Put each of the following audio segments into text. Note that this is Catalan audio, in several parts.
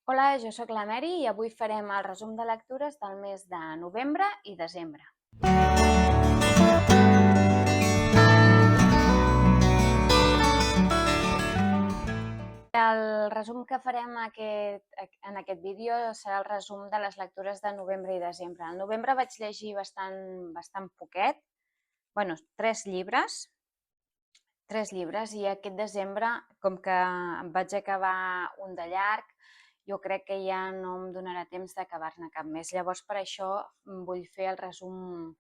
Hola, jo sóc la Mary i avui farem el resum de lectures del mes de novembre i desembre. El resum que farem en aquest vídeo serà el resum de les lectures de novembre i desembre. Al novembre vaig llegir bastant poquet, bueno, tres llibres, i aquest desembre, com que em vaig acabar un de llarg, jo crec que ja no em donarà temps d'acabar-ne cap més. Llavors, per això vull fer el resum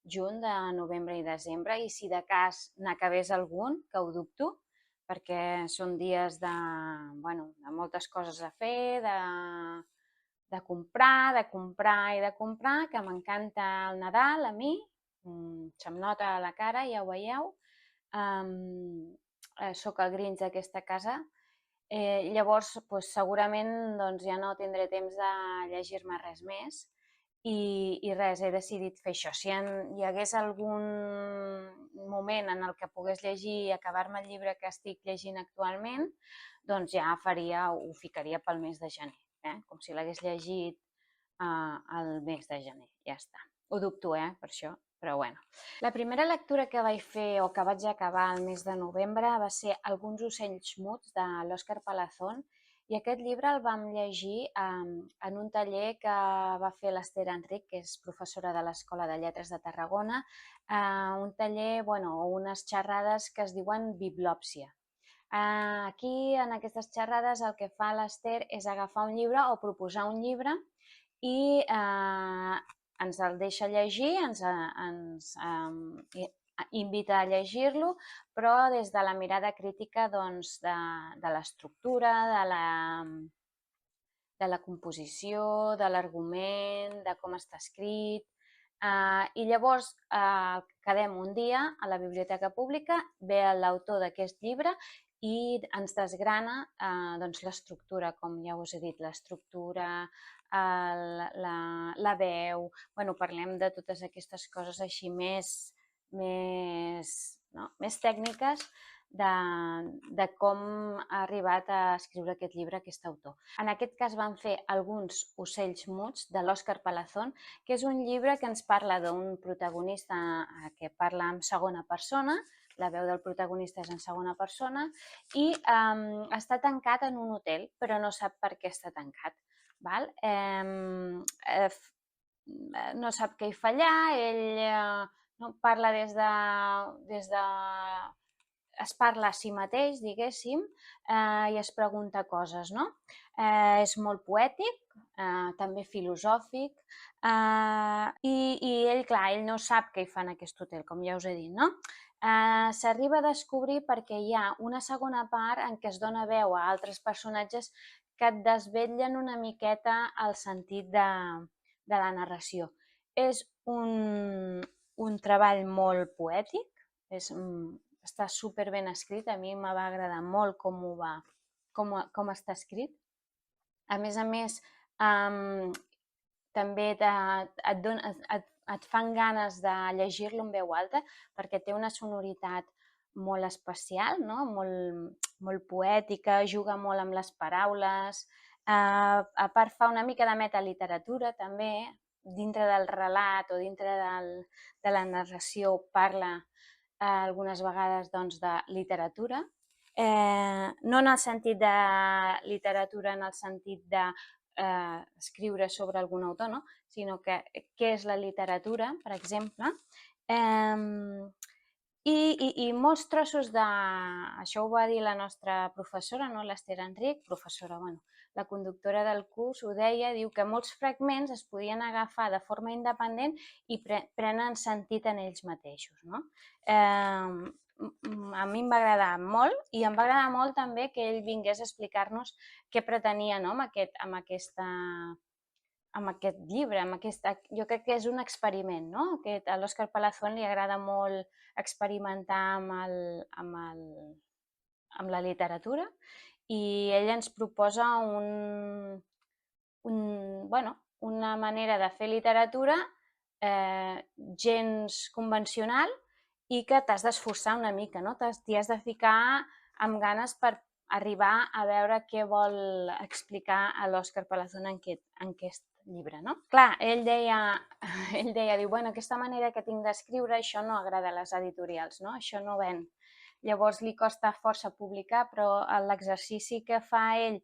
junt de novembre i desembre i si de cas n'acabés algun, que ho dubto, perquè són dies de moltes coses a fer, de comprar i de comprar, que m'encanta el Nadal a mi, se'm nota a la cara, ja ho veieu. Soc el Grinch d'aquesta casa. Llavors, segurament ja no tindré temps de llegir-me res més i res, he decidit fer això. Si hi hagués algun moment en el que pogués llegir i acabar-me el llibre que estic llegint actualment, doncs ja ho ficaria pel mes de gener, com si l'hagués llegit al mes de gener, ja està. Ho dubto, per això, però bueno. La primera lectura que vaig fer o que vaig acabar el mes de novembre va ser Alguns ocells muts, de l'Òscar Palazón, i aquest llibre el vam llegir en un taller que va fer l'Ester Enric, que és professora de l'Escola de Lletres de Tarragona, un taller, o unes xerrades que es diuen bibliòpsia. Aquí, en aquestes xerrades, el que fa l'Ester és agafar un llibre o proposar un llibre i ens el deixa llegir, ens invita a llegir-lo, però des de la mirada crítica de l'estructura, de la composició, de l'argument, de com està escrit. I llavors quedem un dia a la biblioteca pública, ve l'autor d'aquest llibre i ens desgrana l'estructura, com ja us he dit, l'estructura, la veu, parlem de totes aquestes coses així més tècniques de com ha arribat a escriure aquest llibre aquest autor. En aquest cas vam fer Alguns ocells muts, de l'Òscar Palazón, que és un llibre que ens parla d'un protagonista que parla en segona persona, la veu del protagonista és en segona persona, i està tancat en un hotel, però no sap per què està tancat. No sap què hi fa allà, ell parla es parla a si mateix, diguéssim, i es pregunta coses, no? És molt poètic, també filosòfic, i ell, clar, ell no sap què hi fa en aquest hotel, com ja us he dit, no? S'arriba a descobrir perquè hi ha una segona part en què es dona veu a altres personatges que et desvetllen una miqueta el sentit de la narració. És un treball molt poètic, està super ben escrit, a mi em va agradar molt com està escrit. A més, també et fan ganes de llegir-lo en veu alta perquè té una sonoritat molt especial, no? molt poètica, juga molt amb les paraules, a part fa una mica de metaliteratura també, dintre del relat o dintre de la narració parla algunes vegades de literatura, no en el sentit de literatura en el sentit de escriure sobre algun autor, no? Sinó que què és la literatura, per exemple, i molts trossos de... Això ho va dir la nostra professora, no? l'Ester Enric, professora, la conductora del curs, ho deia, diu que molts fragments es podien agafar de forma independent i prenen sentit en ells mateixos, no? A mi em va agradar molt i em va agradar molt també que ell vingués a explicar-nos què pretenia, no? amb aquest llibre, jo crec que és un experiment, no? A l'Òscar Palazón li agrada molt experimentar amb la literatura i ell ens proposa una manera de fer literatura gens convencional i que t'has d'esforçar una mica, no? T'hi has de ficar amb ganes per arribar a veure què vol explicar a l'Òscar Palazón en aquest llibre, no? Clar, ell deia, diu, bueno, aquesta manera que tinc d'escriure, això no agrada a les editorials, no? Això no ven. Llavors li costa força publicar, però l'exercici que fa ell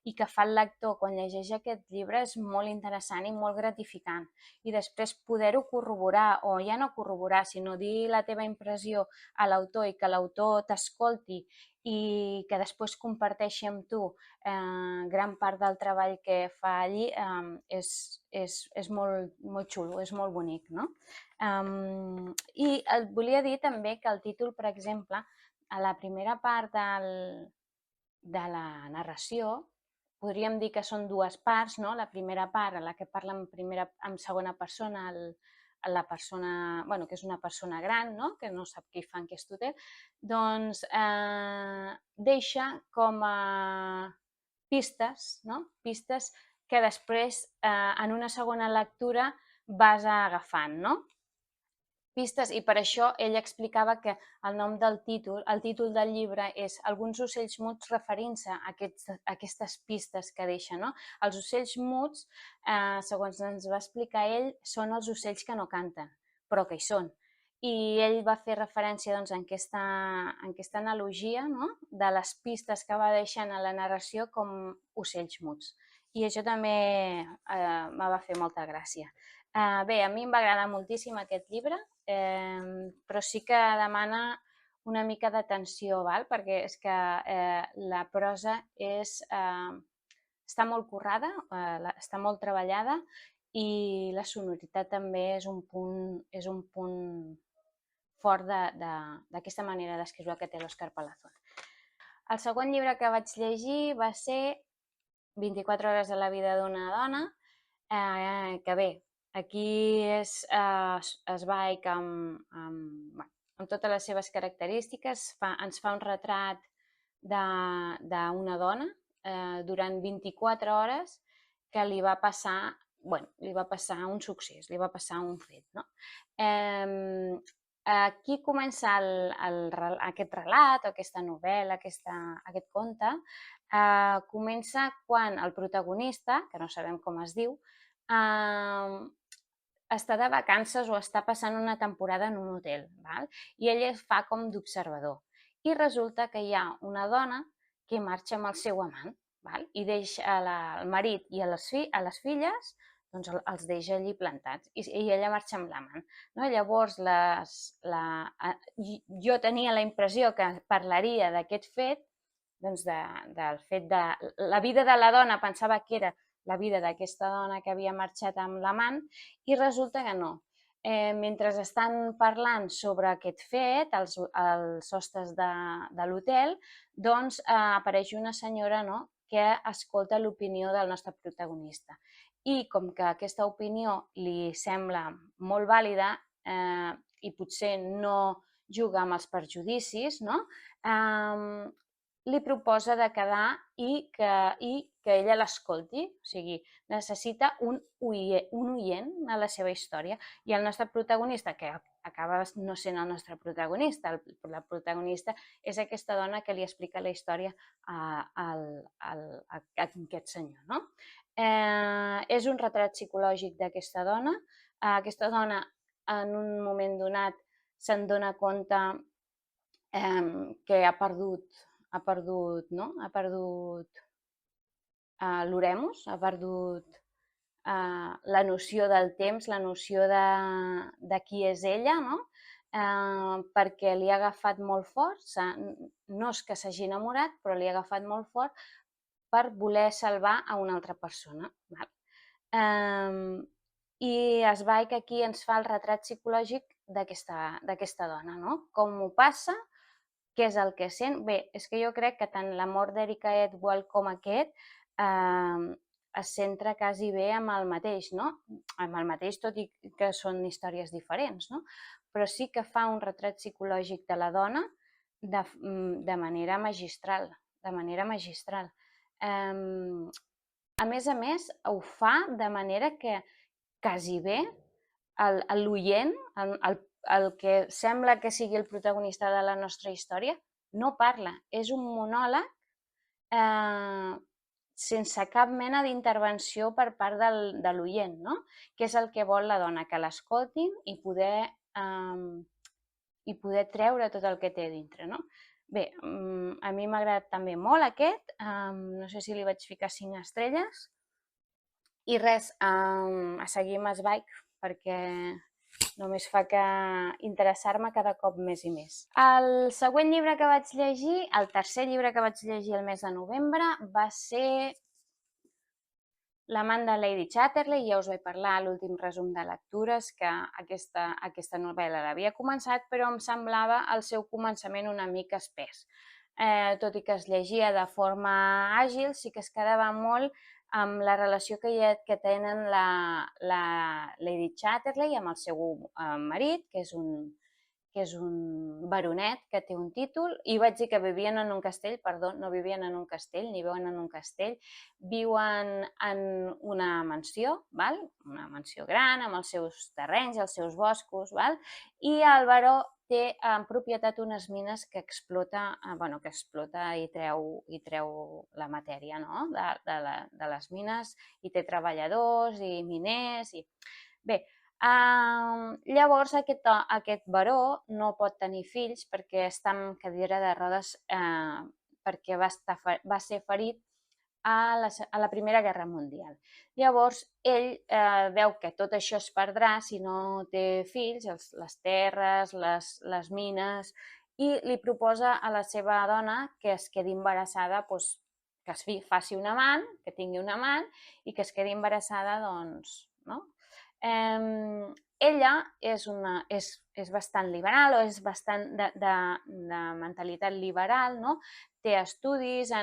i que fa el lector quan llegeix aquest llibre és molt interessant i molt gratificant. I després poder-ho corroborar, o ja no corroborar, sinó dir la teva impressió a l'autor i que l'autor t'escolti i que després comparteixi amb tu gran part del treball que fa allí, és molt, molt xulo, és molt bonic, no? I et volia dir també que el títol, per exemple, a la primera part de la narració, podríem dir que són dues parts, no? La primera part, en la que parla en segona persona, la persona, bueno, que és una persona gran, no? Que no sap què hi fa en aquest hotel, doncs deixa com a pistes, no? Pistes que després, en una segona lectura, vas agafant, no? Pistes, i per això ell explicava que el nom del títol, el títol del llibre és Alguns ocells muts, referint-se a aquestes pistes que deixa, no? Els ocells muts, segons ens va explicar ell, són els ocells que no canten, però que hi són. I ell va fer referència doncs, en aquesta analogia, no? De les pistes que va deixant a la narració com ocells muts. I això també me va fer molta gràcia. Bé, a mi em va agradar moltíssim aquest llibre, però sí que demana una mica d'atenció, perquè és que la prosa està molt currada, està molt treballada i la sonoritat també és un punt fort d'aquesta manera d'escriure que té l'Òscar Palazón. El segon llibre que vaig llegir va ser 24 hores de la vida d'una dona, que bé, aquí és Zweig amb totes les seves característiques, ens fa un retrat d'una dona durant 24 hores que li va passar un succés, li va passar un fet, no? Aquí comença aquest relat, aquesta novel·la, aquest conte, comença quan el protagonista, que no sabem com es diu, està de vacances o està passant una temporada en un hotel, i ell fa com d'observador. I resulta que hi ha una dona que marxa amb el seu amant i deixa el marit i a les filles, doncs els deixa allí plantats i ella marxa amb l'amant. Llavors, jo tenia la impressió que parlaria d'aquest fet, doncs del fet de la vida de la dona, pensava que era la vida d'aquesta dona que havia marxat amb l'amant i resulta que no. Mentre estan parlant sobre aquest fet, els hostes de l'hotel, doncs apareix una senyora que escolta l'opinió del nostre protagonista. I com que aquesta opinió li sembla molt vàlida i potser no juga amb els perjudicis, li proposa de quedar i que ella l'escolti, o sigui, necessita un oient a la seva història. I el nostre protagonista, que acaba no sent el nostre protagonista, la protagonista és aquesta dona que li explica la història a aquest senyor, no? És un retrat psicològic d'aquesta dona. Aquesta dona, en un moment donat, se'n dona compte que ha perdut l'oremus, ha perdut la noció del temps, la noció de qui és ella, perquè li ha agafat molt fort, no és que s'hagi enamorat, però li ha agafat molt fort per voler salvar a una altra persona. I Zweig aquí ens fa el retrat psicològic d'aquesta dona, com ho passa, què és el que sent. Bé, és que jo crec que tant l'amor d'Erika Edwall com aquest es centra quasi bé amb el mateix, amb el mateix, tot i que són històries diferents, però sí que fa un retrat psicològic de la dona de manera magistral, A més, ho fa de manera que quasi bé l'oient, el que sembla que sigui el protagonista de la nostra història, no parla, és un monòleg sense cap mena d'intervenció per part de l'oient, no? Què és el que vol la dona? Que l'escoltin i poder treure tot el que té dintre, no? Bé, a mi m'ha agradat també molt aquest, no sé si li vaig ficar 5 estrelles, i res, a seguir amb Sveig perquè només fa que interessar-me cada cop més i més. El següent llibre que vaig llegir, el tercer llibre que vaig llegir el mes de novembre, va ser L'amant de Lady Chatterley. Ja us vaig parlar a l'últim resum de lectures que aquesta novel·la l'havia començat, però em semblava el seu començament una mica espès. Tot i que es llegia de forma àgil, sí que es quedava molt amb la relació que tenen la Lady Chatterley amb el seu marit, que és un baronet que té un títol, i vaig dir que vivien en un castell, perdó, no vivien en un castell, ni viuen en un castell, viuen en una mansió, val? Una mansió gran, amb els seus terrenys, els seus boscos, val? I el baró té en propietat unes mines que explota i treu la matèria, no? de les mines, i té treballadors i miners. Bé, llavors aquest baró no pot tenir fills perquè està en cadira de rodes, perquè va ser ferit a la Primera Guerra Mundial. Llavors, ell veu que tot això es perdrà si no té fills, les terres, les mines, i li proposa a la seva dona que es quedi embarassada, doncs, que es faci un amant, que tingui un amant, i que es quedi embarassada, doncs, no? Ella és bastant liberal, o és bastant de mentalitat liberal, no? Té estudis,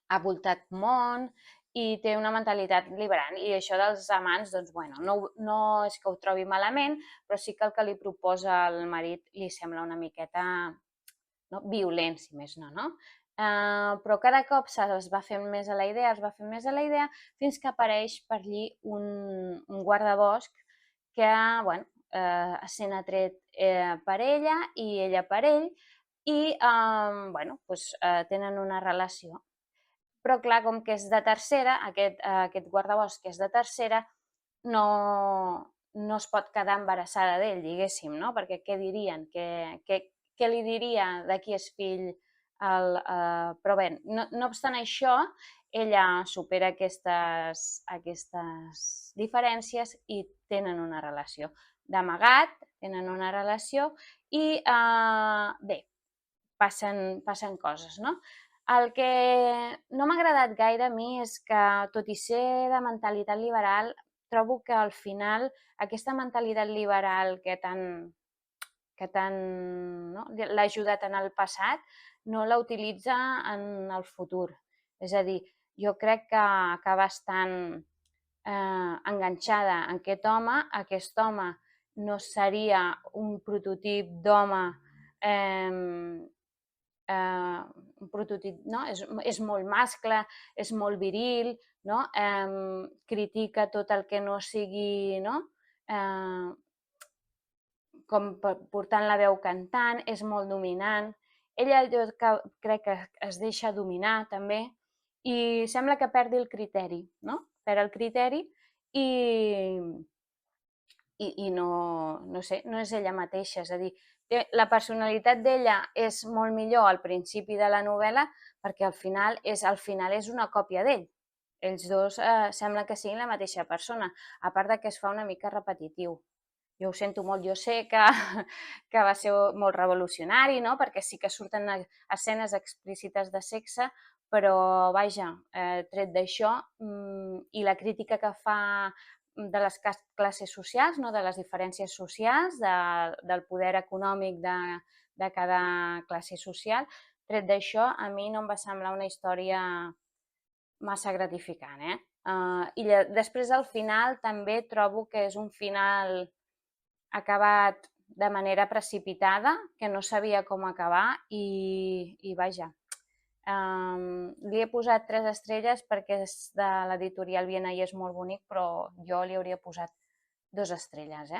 ha voltat món i té una mentalitat liberal. I això dels amants, doncs, bueno, no és que ho trobi malament, però sí que el que li proposa el marit li sembla una miqueta violent, si més no, no? Però cada cop es va fent més a la idea, fins que apareix per allí un guardabosc que, bueno, sent atret per ella i ella per ell, i, bueno, doncs, tenen una relació. Però, clar, com que és de tercera, aquest guardabosc que és de tercera, no es pot quedar embarassada d'ell, diguéssim, no? Perquè què dirien? Què li diria de qui és fill? Però bé, no obstant això, ella supera aquestes diferències i tenen una relació. D'amagat, tenen una relació i, bé, passen coses, no? El que no m'ha agradat gaire a mi és que, tot i ser de mentalitat liberal, trobo que al final aquesta mentalitat liberal que tant l'ha ajudat en el passat, no la utilitza en el futur. És a dir, jo crec que acaba estant enganxada en aquest home no seria un prototip d'home, un prototip, no? És molt mascle, és molt viril, no? Critica tot el que no sigui, no? Com portant la veu cantant, és molt dominant. Ella jo crec que es deixa dominar també i sembla que perdi el criteri, no? Perd el criteri i no sé, no és ella mateixa, és a dir, la personalitat d'ella és molt millor al principi de la novel·la perquè al final és una còpia d'ell. Ells dos sembla que siguin la mateixa persona, a part de que es fa una mica repetitiu. Jo ho sento molt, jo sé que va ser molt revolucionari, no? Perquè sí que surten escenes explícites de sexe, però, vaja, tret d'això, i la crítica que fa de les classes socials, no? De les diferències socials, del poder econòmic de cada classe social, tret d'això, a mi no em va semblar una història massa gratificant, I després, al final, també trobo que és un final acabat de manera precipitada, que no sabia com acabar i vaja, li he posat 3 estrelles perquè és de l'editorial Viena i és molt bonic, però jo li hauria posat 2 estrelles,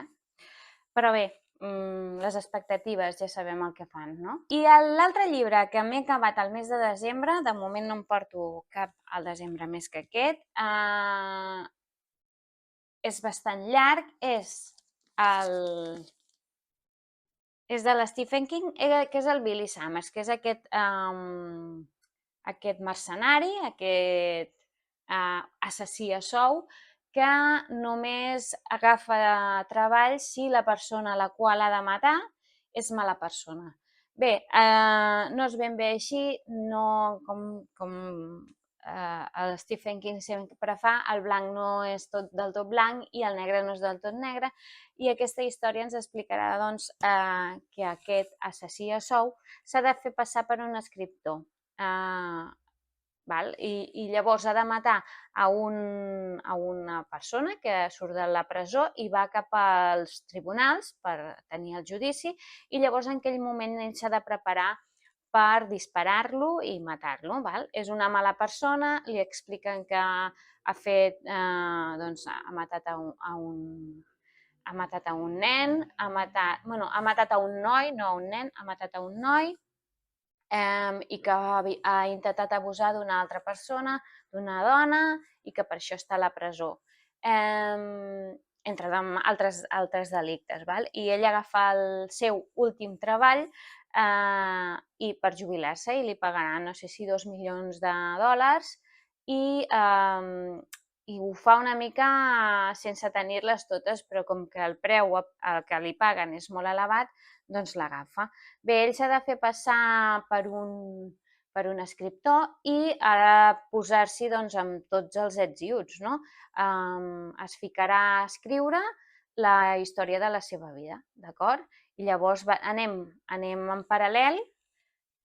Però bé, les expectatives ja sabem el que fan, no? I l'altre llibre que m'he acabat al mes de desembre, de moment no em porto cap al desembre més que aquest, és bastant llarg, és de l'Stephen King, que és el Billy Summers, que és aquest mercenari, aquest assassí a sou, que només agafa treball si la persona a la qual ha de matar és mala persona. Bé, no és ben bé així, no com el Stephen King sempre fa, el blanc no és del tot blanc i el negre no és del tot negre, i aquesta història ens explicarà doncs, que aquest assassí a sou s'ha de fer passar per un escriptor. I llavors ha de matar a una persona que surt de la presó i va cap als tribunals per tenir el judici, i llavors en aquell moment ell s'ha de preparar per disparar-lo i matar-lo. És una mala persona, li expliquen que ha fet, ha matat a un nen, ha matat a un noi, no a un nen, ha matat a un noi, i que ha intentat abusar d'una altra persona, d'una dona, i que per això està a la presó, entre altres delictes. I ell agafa el seu últim treball i per jubilar-se, i li pagaran, no sé si $2 milions, i ho fa una mica sense tenir-les totes, però com que el preu que li paguen és molt elevat, doncs l'agafa. Bé, ell s'ha de fer passar per un escriptor i ha de posar-s'hi amb tots els ets i uts, no? Es ficarà a escriure la història de la seva vida, d'acord? I llavors anem en paral·lel,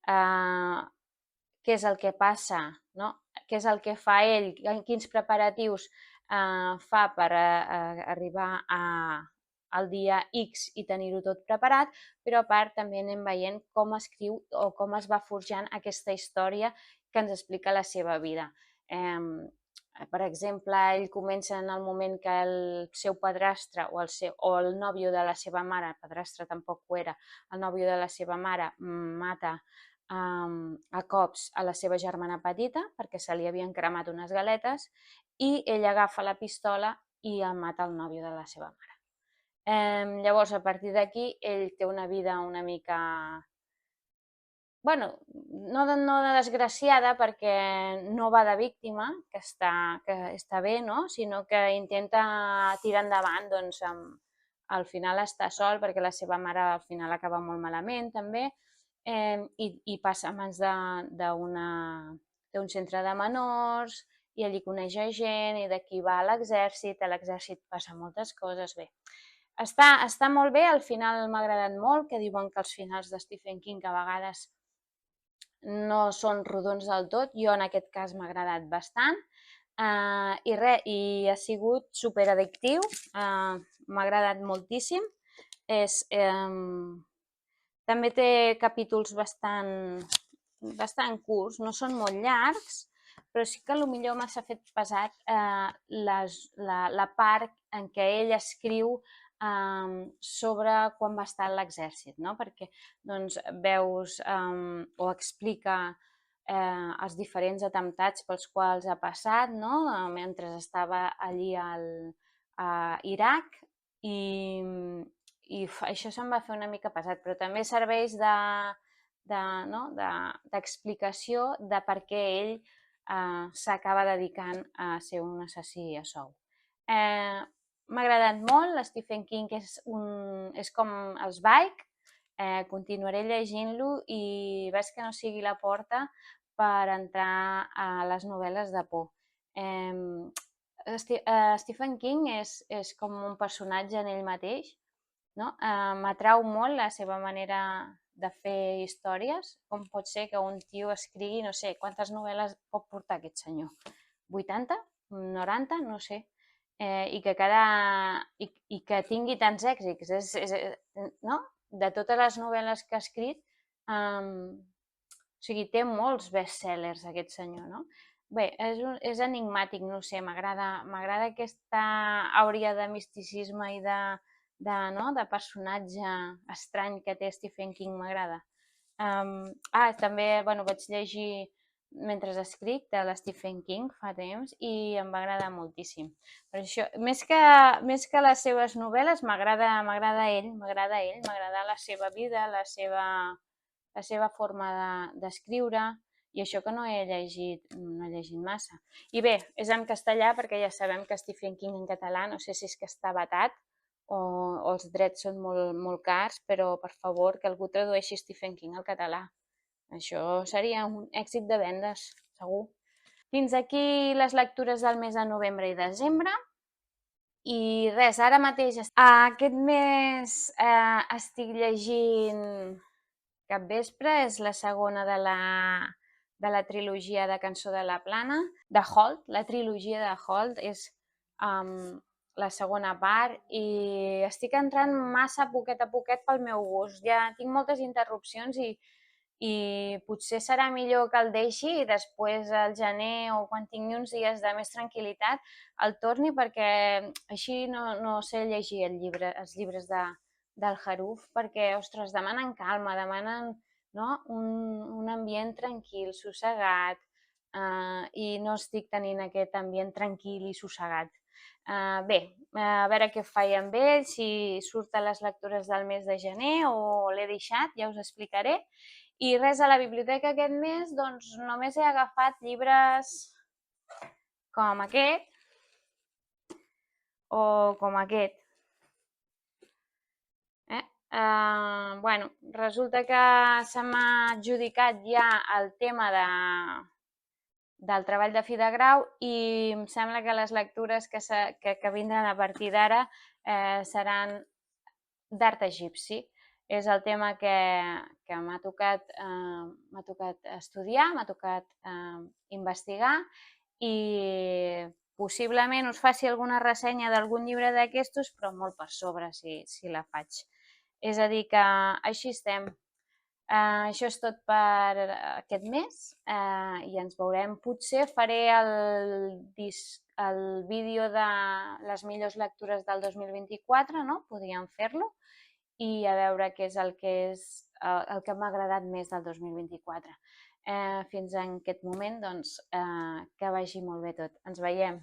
què és el que passa, no? Què és el que fa ell, quins preparatius fa per arribar al dia X i tenir-ho tot preparat, però a part també anem veient com escriu o com es va forjant aquesta història que ens explica la seva vida. Per exemple, ell comença en el moment que el seu padrastre o el nòvio de la seva mare, el padrastre tampoc ho era, el nòvio de la seva mare mata a cops a la seva germana petita perquè se li havien cremat unes galetes, i ell agafa la pistola i mata el nòvio de la seva mare. Llavors, a partir d'aquí, ell té una vida una mica, no de desgraciada, perquè no va de víctima, que està bé, no? Sinó que intenta tirar endavant, doncs al final està sol, perquè la seva mare al final acaba molt malament també, i passa a mans d'un centre de menors, i allí coneix gent, i d'aquí va a l'exèrcit passa moltes coses. Bé, està molt bé, al final m'ha agradat molt, que diuen que els finals de Stephen King a vegades no són rodons del tot, jo en aquest cas m'ha agradat bastant, i ha sigut superaddictiu, m'ha agradat moltíssim. També té capítols bastant curts, no són molt llargs, però sí que potser m'ha fet pesat la part en què ell escriu sobre quan va estar a l'exèrcit, no? Perquè veus o explica els diferents atemptats pels quals ha passat, no? Mentre estava allí a Iraq, i això se'm va fer una mica pesat, però també serveix d'explicació de per què ell s'acaba dedicant a ser un assassí a sou. M'ha agradat molt, l'Stephen King és com el Zweig, continuaré llegint-lo i veig que no sigui la porta per entrar a les novel·les de por. Stephen King és com un personatge en ell mateix, no? M'atrau molt la seva manera de fer històries. Com pot ser que un tio escrigui, no sé, quantes novel·les pot portar aquest senyor? 80? 90? No sé. I que tingui tants èxits, no? De totes les novel·les que ha escrit, o sigui, té molts best-sellers aquest senyor, no? Bé, és enigmàtic, no sé, m'agrada aquesta àurea de misticisme i de personatge estrany que té Stephen King m'agrada. També vaig llegir mentre escric de l'Stephen King fa temps i em va agradar moltíssim. Per això, més que les seves novel·les, m'agrada ell, m'agrada la seva vida, la seva forma d'escriure, i això que no he llegit massa. I bé, és en castellà perquè ja sabem que Stephen King en català no sé si és que està vetat o els drets són molt, molt cars, però per favor que algú tradueixi Stephen King al català. Això seria un èxit de vendes, segur. Fins aquí les lectures del mes de novembre i desembre. I res, ara mateix aquest mes estic llegint Capvespre, és la segona de la trilogia de Cançó de la Plana, de Holt. La trilogia de Holt és la segona part i estic entrant massa poquet a poquet pel meu gust. Ja tinc moltes interrupcions i potser serà millor que el deixi i després al gener o quan tingui uns dies de més tranquil·litat el torni, perquè així no sé llegir els llibres del Haruf, perquè, ostres, demanen calma, demanen un ambient tranquil, sossegat, i no estic tenint aquest ambient tranquil i sossegat. Bé, a veure què faig amb ell, si surt a les lectures del mes de gener o l'he deixat, ja us explicaré. I res, a la biblioteca aquest mes doncs només he agafat llibres com aquest o com aquest. Resulta que se m'ha adjudicat ja el tema del treball de fi de grau i em sembla que les lectures que vindran a partir d'ara seran d'art egipci. És el tema que m'ha tocat estudiar, m'ha tocat investigar i possiblement us faci alguna ressenya d'algun llibre d'aquestos, però molt per sobre si la faig. És a dir, que així estem. Això és tot per aquest mes i ens veurem. Potser faré el vídeo de les millors lectures del 2024, no? Podríem fer-lo i a veure què és el que m'ha agradat més del 2024. Fins en aquest moment, doncs, que vagi molt bé tot. Ens veiem.